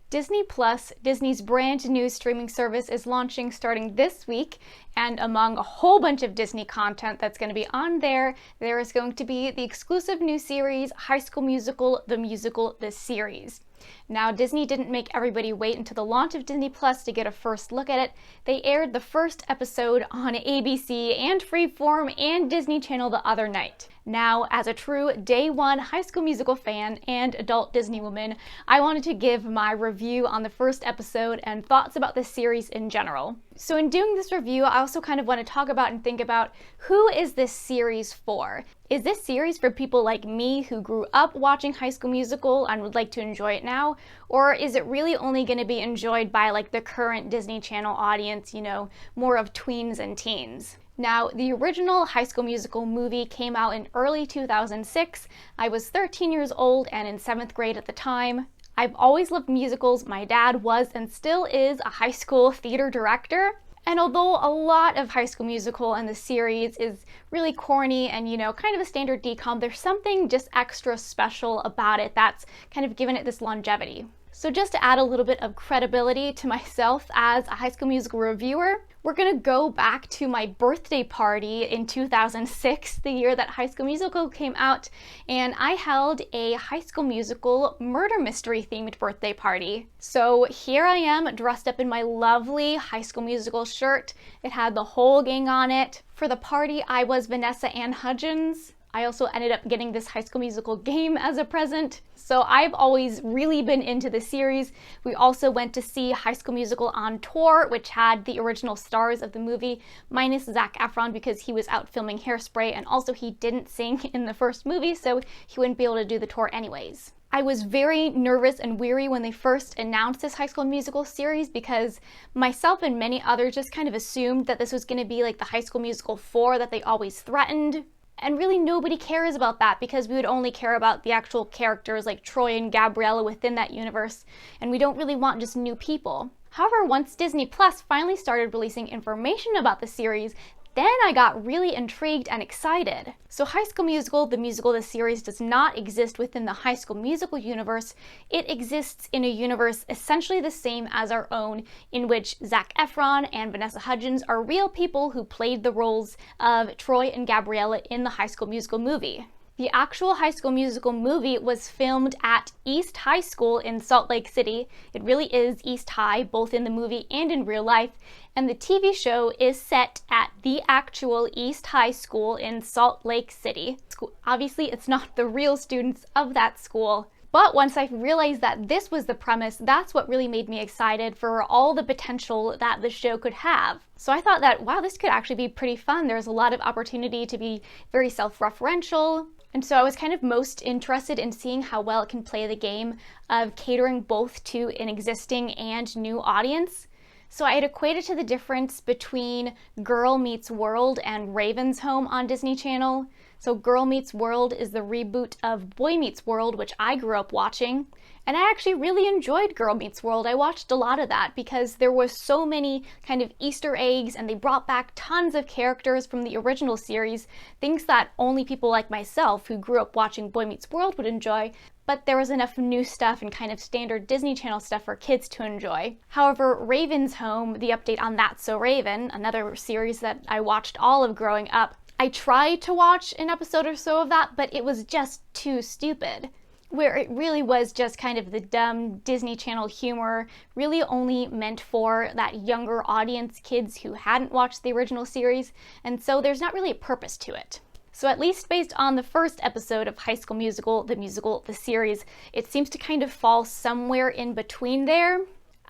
Disney Plus, Disney's brand new streaming service, is launching starting this week, and among a whole bunch of Disney content that's going to be on there, there is going to be the exclusive new series, High School Musical, the series. Now, Disney didn't make everybody wait until the launch of Disney Plus to get a first look at it. They aired the first episode on ABC and Freeform and Disney Channel the other night. Now, as a true day one High School Musical fan and adult Disney woman, I wanted to give my review on the first episode and thoughts about the series in general. So in doing this review, I also kind of want to talk about and think about, who is this series for? Is this series for people like me who grew up watching High School Musical and would like to enjoy it now? Or is it really only going to be enjoyed by like the current Disney Channel audience, you know, more of tweens and teens? Now, the original High School Musical movie came out in early 2006. I was 13 years old and in 7th grade at the time. I've always loved musicals. My dad was and still is a high school theater director. And although a lot of High School Musical and the series is really corny and, you know, kind of a standard DCOM, there's something just extra special about it that's kind of given it this longevity. So just to add a little bit of credibility to myself as a High School Musical reviewer, we're gonna go back to my birthday party in 2006, the year that High School Musical came out, and I held a High School Musical murder mystery themed birthday party. So here I am dressed up in my lovely High School Musical shirt. It had the whole gang on it. For the party, I was Vanessa Ann Hudgens. I also ended up getting this High School Musical game as a present. So I've always really been into the series. We also went to see High School Musical on tour, which had the original stars of the movie, minus Zac Efron because he was out filming Hairspray, and also he didn't sing in the first movie, so he wouldn't be able to do the tour anyways. I was very nervous and weary when they first announced this High School Musical series because myself and many others just kind of assumed that this was going to be like the High School Musical 4 that they always threatened. And really nobody cares about that because we would only care about the actual characters like Troy and Gabriella within that universe, and we don't really want just new people. However, once Disney Plus finally started releasing information about the series, then I got really intrigued and excited. So High School Musical, the series, does not exist within the High School Musical universe. It exists in a universe essentially the same as our own, in which Zac Efron and Vanessa Hudgens are real people who played the roles of Troy and Gabriella in the High School Musical movie. The actual High School Musical movie was filmed at East High School in Salt Lake City. It really is East High, both in the movie and in real life. And the TV show is set at the actual East High School in Salt Lake City. Obviously, it's not the real students of that school. But once I realized that this was the premise, that's what really made me excited for all the potential that the show could have. So I thought that, wow, this could actually be pretty fun. There's a lot of opportunity to be very self-referential. And so I was kind of most interested in seeing how well it can play the game of catering both to an existing and new audience. So I had equated to the difference between Girl Meets World and Raven's Home on Disney Channel. So Girl Meets World is the reboot of Boy Meets World, which I grew up watching. And I actually really enjoyed Girl Meets World. I watched a lot of that because there was so many kind of Easter eggs, and they brought back tons of characters from the original series, things that only people like myself who grew up watching Boy Meets World would enjoy, but there was enough new stuff and kind of standard Disney Channel stuff for kids to enjoy. However, Raven's Home, the update on That's So Raven, another series that I watched all of growing up, I tried to watch an episode or so of that, but it was just too stupid. Where it really was just kind of the dumb Disney Channel humor, really only meant for that younger audience, kids who hadn't watched the original series, and so there's not really a purpose to it. So at least based on the first episode of High School Musical, the series, it seems to kind of fall somewhere in between there.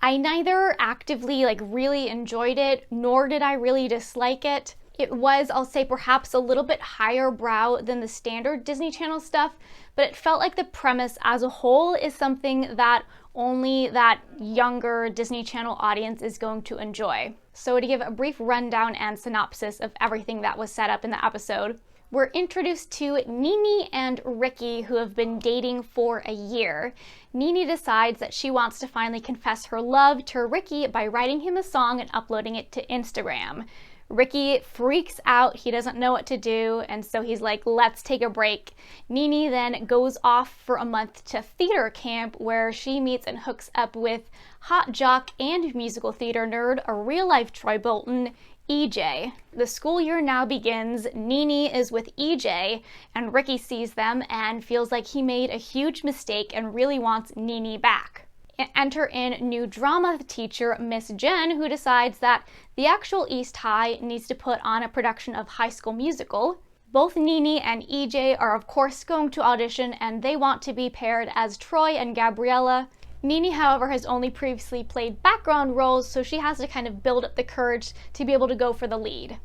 I neither actively really enjoyed it, nor did I really dislike it. It was, I'll say, perhaps a little bit higher brow than the standard Disney Channel stuff, but it felt like the premise as a whole is something that only that younger Disney Channel audience is going to enjoy. So to give a brief rundown and synopsis of everything that was set up in the episode, we're introduced to Nini and Ricky, who have been dating for a year. Nini decides that she wants to finally confess her love to Ricky by writing him a song and uploading it to Instagram. Ricky freaks out, he doesn't know what to do, and so he's like, let's take a break. Nene then goes off for a month to theater camp where she meets and hooks up with hot jock and musical theater nerd, a real-life Troy Bolton, EJ. The school year now begins. Nene is with EJ, and Ricky sees them and feels like he made a huge mistake and really wants Nene back. Enter in new drama teacher Miss Jen, who decides that the actual East High needs to put on a production of High School Musical. Both Nene and EJ are of course going to audition, and they want to be paired as Troy and Gabriella. Nene, however, has only previously played background roles, so she has to kind of build up the courage to be able to go for the lead.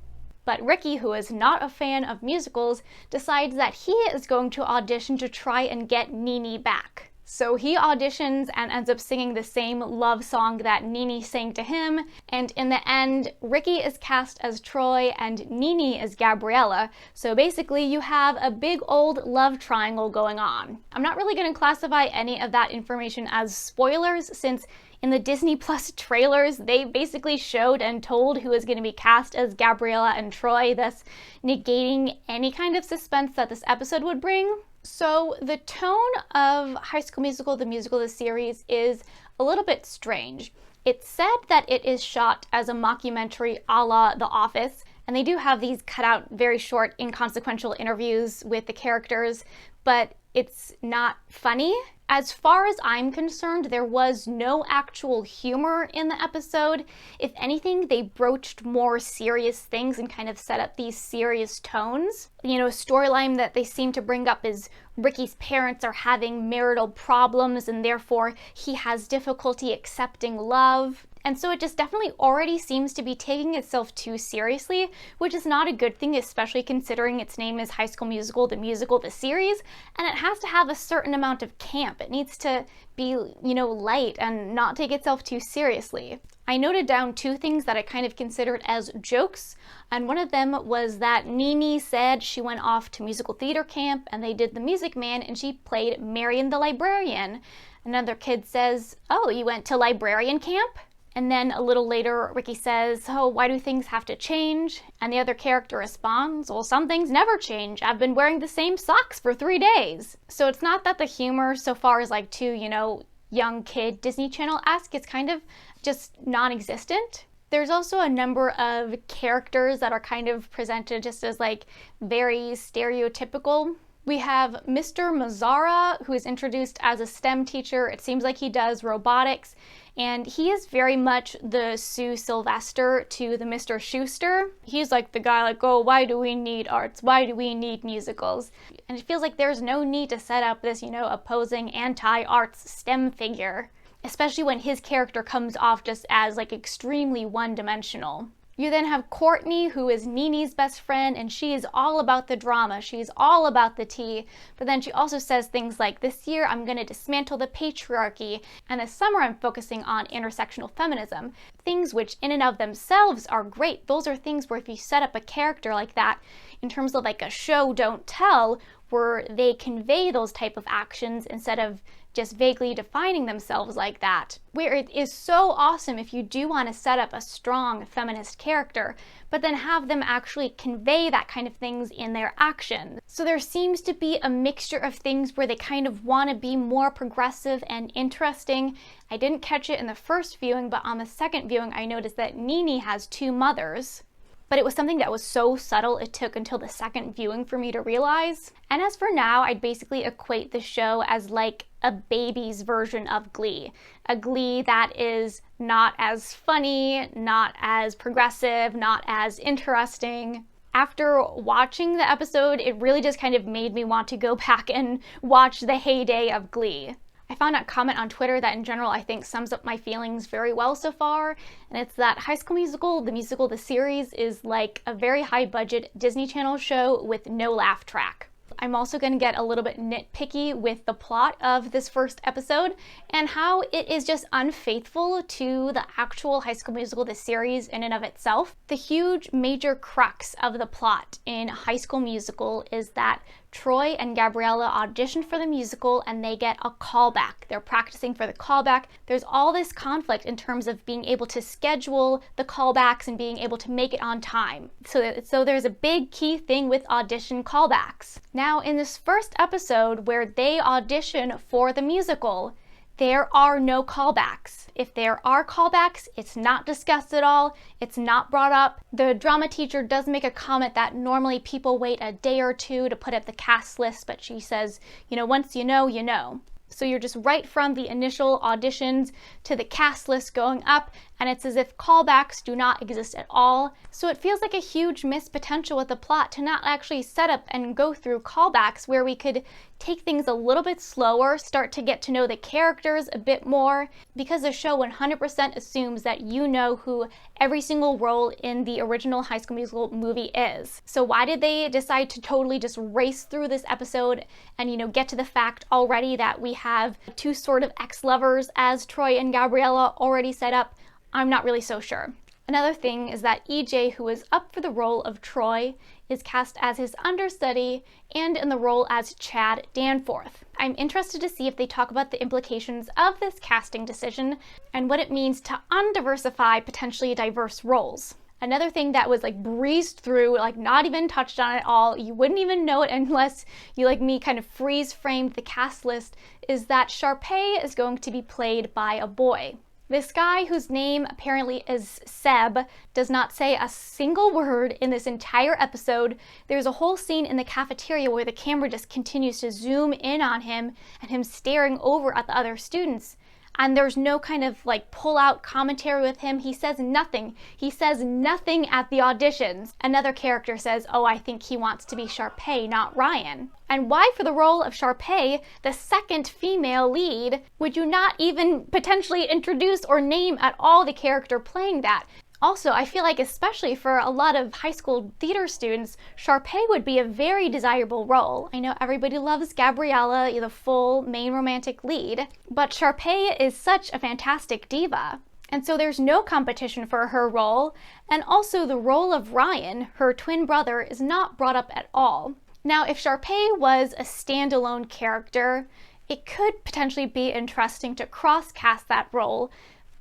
But Ricky, who is not a fan of musicals, decides that he is going to audition to try and get Nene back. So he auditions and ends up singing the same love song that Nene sang to him, and in the end, Ricky is cast as Troy and Nene is Gabriella, so basically you have a big old love triangle going on. I'm not really going to classify any of that information as spoilers, since in the Disney Plus trailers, they basically showed and told who is going to be cast as Gabriella and Troy, thus negating any kind of suspense that this episode would bring. So the tone of High School Musical, the series, is a little bit strange. It's said that it is shot as a mockumentary a la The Office, and they do have these cut out, very short, inconsequential interviews with the characters, but it's not funny. As far as I'm concerned, there was no actual humor in the episode. If anything, they broached more serious things and kind of set up these serious tones. You know, a storyline that they seem to bring up is Ricky's parents are having marital problems and therefore he has difficulty accepting love. And so it just definitely already seems to be taking itself too seriously, which is not a good thing, especially considering its name is High School Musical, the series, and it has to have a certain amount of camp. It needs to be, you know, light and not take itself too seriously. I noted down two things that I kind of considered as jokes, and one of them was that Nene said she went off to musical theater camp and they did The Music Man and she played Marion the librarian. Another kid says, "Oh, you went to librarian camp?" And then a little later, Ricky says, "Oh, why do things have to change?" And the other character responds, "Well, some things never change. I've been wearing the same socks for 3 days." So it's not that the humor so far is like too, you know, young kid Disney Channel-esque. It's kind of just non-existent. There's also a number of characters that are kind of presented just as like very stereotypical. We have Mr. Mazzara, who is introduced as a STEM teacher. It seems like he does robotics, and he is very much the Sue Sylvester to the Mr. Schuster. He's like the guy like, oh, why do we need arts? Why do we need musicals? And it feels like there's no need to set up this, you know, opposing anti-arts STEM figure, especially when his character comes off just as like extremely one-dimensional. You then have Courtney, who is Nene's best friend, and she is all about the drama. She's all about the tea. But then she also says things like, this year I'm going to dismantle the patriarchy, and this summer I'm focusing on intersectional feminism. Things which in and of themselves are great. Those are things where if you set up a character like that, in terms of like a show don't tell, where they convey those type of actions instead of just vaguely defining themselves like that. Where it is so awesome if you do want to set up a strong feminist character, but then have them actually convey that kind of things in their actions. So there seems to be a mixture of things where they kind of want to be more progressive and interesting. I didn't catch it in the first viewing, but on the second viewing I noticed that Nene has 2 mothers. But it was something that was so subtle it took until the second viewing for me to realize. And as for now, I'd basically equate the show as like a baby's version of Glee. A Glee that is not as funny, not as progressive, not as interesting. After watching the episode, it really just kind of made me want to go back and watch the heyday of Glee. I found a comment on Twitter that in general I think sums up my feelings very well so far, and it's that High School Musical, the series, is like a very high budget Disney Channel show with no laugh track. I'm also going to get a little bit nitpicky with the plot of this first episode and how it is just unfaithful to the actual High School Musical, the series in and of itself. The huge major crux of the plot in High School Musical is that Troy and Gabriella audition for the musical and they get a callback. They're practicing for the callback. There's all this conflict in terms of being able to schedule the callbacks and being able to make it on time. So there's a big key thing with audition callbacks. Now, in this first episode where they audition for the musical, there are no callbacks. If there are callbacks, it's not discussed at all. It's not brought up. The drama teacher does make a comment that normally people wait a day or two to put up the cast list, but she says, once you know, you know. So you're just right from the initial auditions to the cast list going up, and it's as if callbacks do not exist at all. So it feels like a huge missed potential with the plot to not actually set up and go through callbacks where we could take things a little bit slower, start to get to know the characters a bit more, because the show 100% assumes that you know who every single role in the original High School Musical movie is. So why did they decide to totally just race through this episode and, get to the fact already that we have two sort of ex-lovers as Troy and Gabriella already set up? I'm not really so sure. Another thing is that EJ, who is up for the role of Troy, is cast as his understudy and in the role as Chad Danforth. I'm interested to see if they talk about the implications of this casting decision and what it means to undiversify potentially diverse roles. Another thing that was breezed through, not even touched on at all, you wouldn't even know it unless you, like me, kind of freeze framed the cast list, is that Sharpay is going to be played by a boy. This guy, whose name apparently is Seb, does not say a single word in this entire episode. There's a whole scene in the cafeteria where the camera just continues to zoom in on him and him staring over at the other students. And there's no kind of pull-out commentary with him. He says nothing. He says nothing at the auditions. Another character says, oh, I think he wants to be Sharpay, not Ryan. And why for the role of Sharpay, the second female lead, would you not even potentially introduce or name at all the character playing that? Also, I feel like especially for a lot of high school theater students, Sharpay would be a very desirable role. I know everybody loves Gabriella, the full main romantic lead, but Sharpay is such a fantastic diva. And so there's no competition for her role, and also the role of Ryan, her twin brother, is not brought up at all. Now, if Sharpay was a standalone character, it could potentially be interesting to cross-cast that role,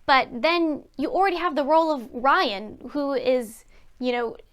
but then you already have the role of Ryan, who is,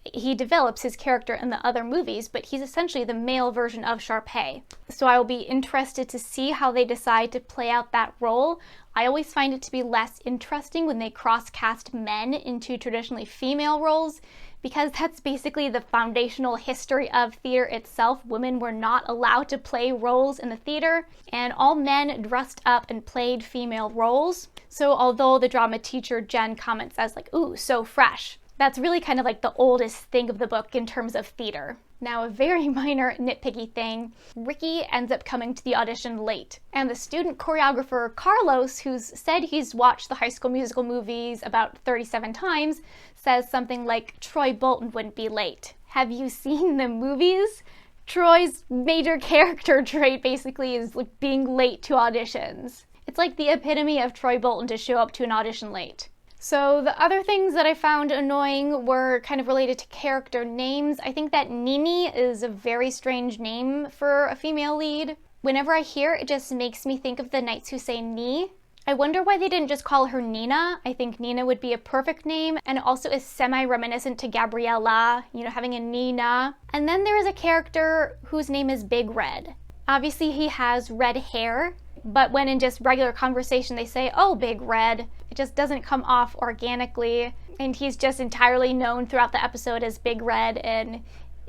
he develops his character in the other movies, but he's essentially the male version of Sharpay. So I will be interested to see how they decide to play out that role. I always find it to be less interesting when they cross-cast men into traditionally female roles, because that's basically the foundational history of theater itself. Women were not allowed to play roles in the theater, and all men dressed up and played female roles. So although the drama teacher Jen comments as ooh, so fresh, that's really kind of the oldest thing of the book in terms of theater. Now, a very minor nitpicky thing, Ricky ends up coming to the audition late. And the student choreographer Carlos, who's said he's watched the High School Musical movies about 37 times, says something like, Troy Bolton wouldn't be late. Have you seen the movies? Troy's major character trait basically is being late to auditions. It's like the epitome of Troy Bolton to show up to an audition late. So the other things that I found annoying were kind of related to character names. I think that Nini is a very strange name for a female lead. Whenever I hear it, just makes me think of the Knights Who Say Ni. I wonder why they didn't just call her Nina. I think Nina would be a perfect name, and it also is semi-reminiscent to Gabriella, having a Nina. And then there is a character whose name is Big Red. Obviously he has red hair, but when in just regular conversation they say, oh, Big Red, it just doesn't come off organically, and he's just entirely known throughout the episode as Big Red, and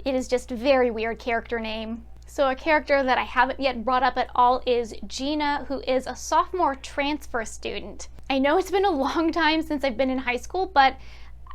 it is just a very weird character name. So a character that I haven't yet brought up at all is Gina, who is a sophomore transfer student. I know it's been a long time since I've been in high school, but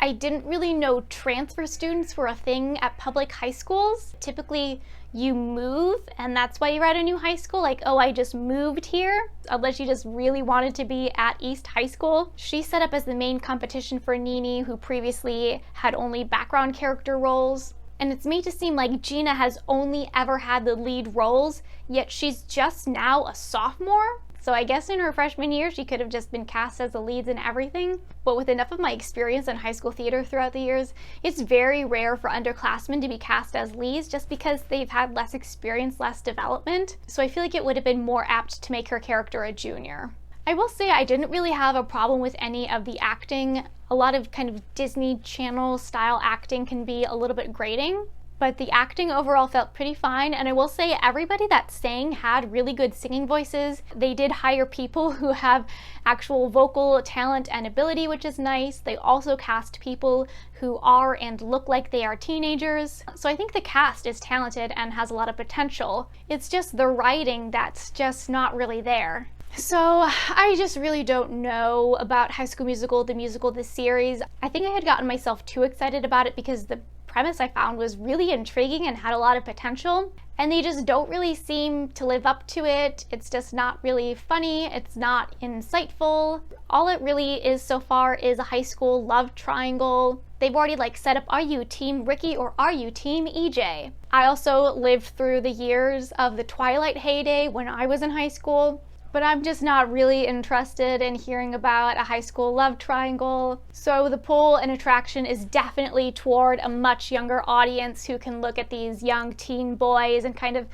I didn't really know transfer students were a thing at public high schools. Typically, you move, and that's why you're at a new high school. Oh, I just moved here, unless you just really wanted to be at East High School. She's set up as the main competition for Nini, who previously had only background character roles. And it's made to seem like Gina has only ever had the lead roles, yet she's just now a sophomore. So I guess in her freshman year, she could have just been cast as the leads and everything. But with enough of my experience in high school theater throughout the years, it's very rare for underclassmen to be cast as leads just because they've had less experience, less development. So I feel like it would have been more apt to make her character a junior. I will say I didn't really have a problem with any of the acting. A lot of kind of Disney Channel style acting can be a little bit grating, but the acting overall felt pretty fine. And I will say everybody that sang had really good singing voices. They did hire people who have actual vocal talent and ability, which is nice. They also cast people who are and look like they are teenagers. So I think the cast is talented and has a lot of potential. It's just the writing that's just not really there. So I just really don't know about High School Musical, the musical, this series. I think I had gotten myself too excited about it because the premise I found was really intriguing and had a lot of potential, and they just don't really seem to live up to it. It's just not really funny. It's not insightful. All it really is so far is a high school love triangle. They've already set up, are you Team Ricky or are you Team EJ? I also lived through the years of the Twilight heyday when I was in high school, but I'm just not really interested in hearing about a high school love triangle. So the pull and attraction is definitely toward a much younger audience who can look at these young teen boys and kind of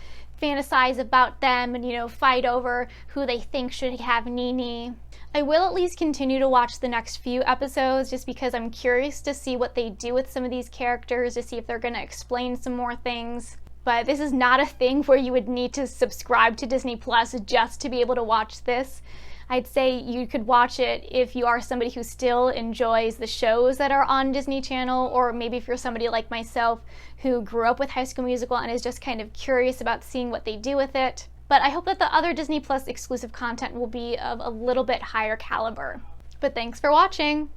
fantasize about them and, fight over who they think should have Nene. I will at least continue to watch the next few episodes just because I'm curious to see what they do with some of these characters, to see if they're going to explain some more things. But this is not a thing where you would need to subscribe to Disney Plus just to be able to watch this. I'd say you could watch it if you are somebody who still enjoys the shows that are on Disney Channel, or maybe if you're somebody like myself who grew up with High School Musical and is just kind of curious about seeing what they do with it. But I hope that the other Disney Plus exclusive content will be of a little bit higher caliber. But thanks for watching!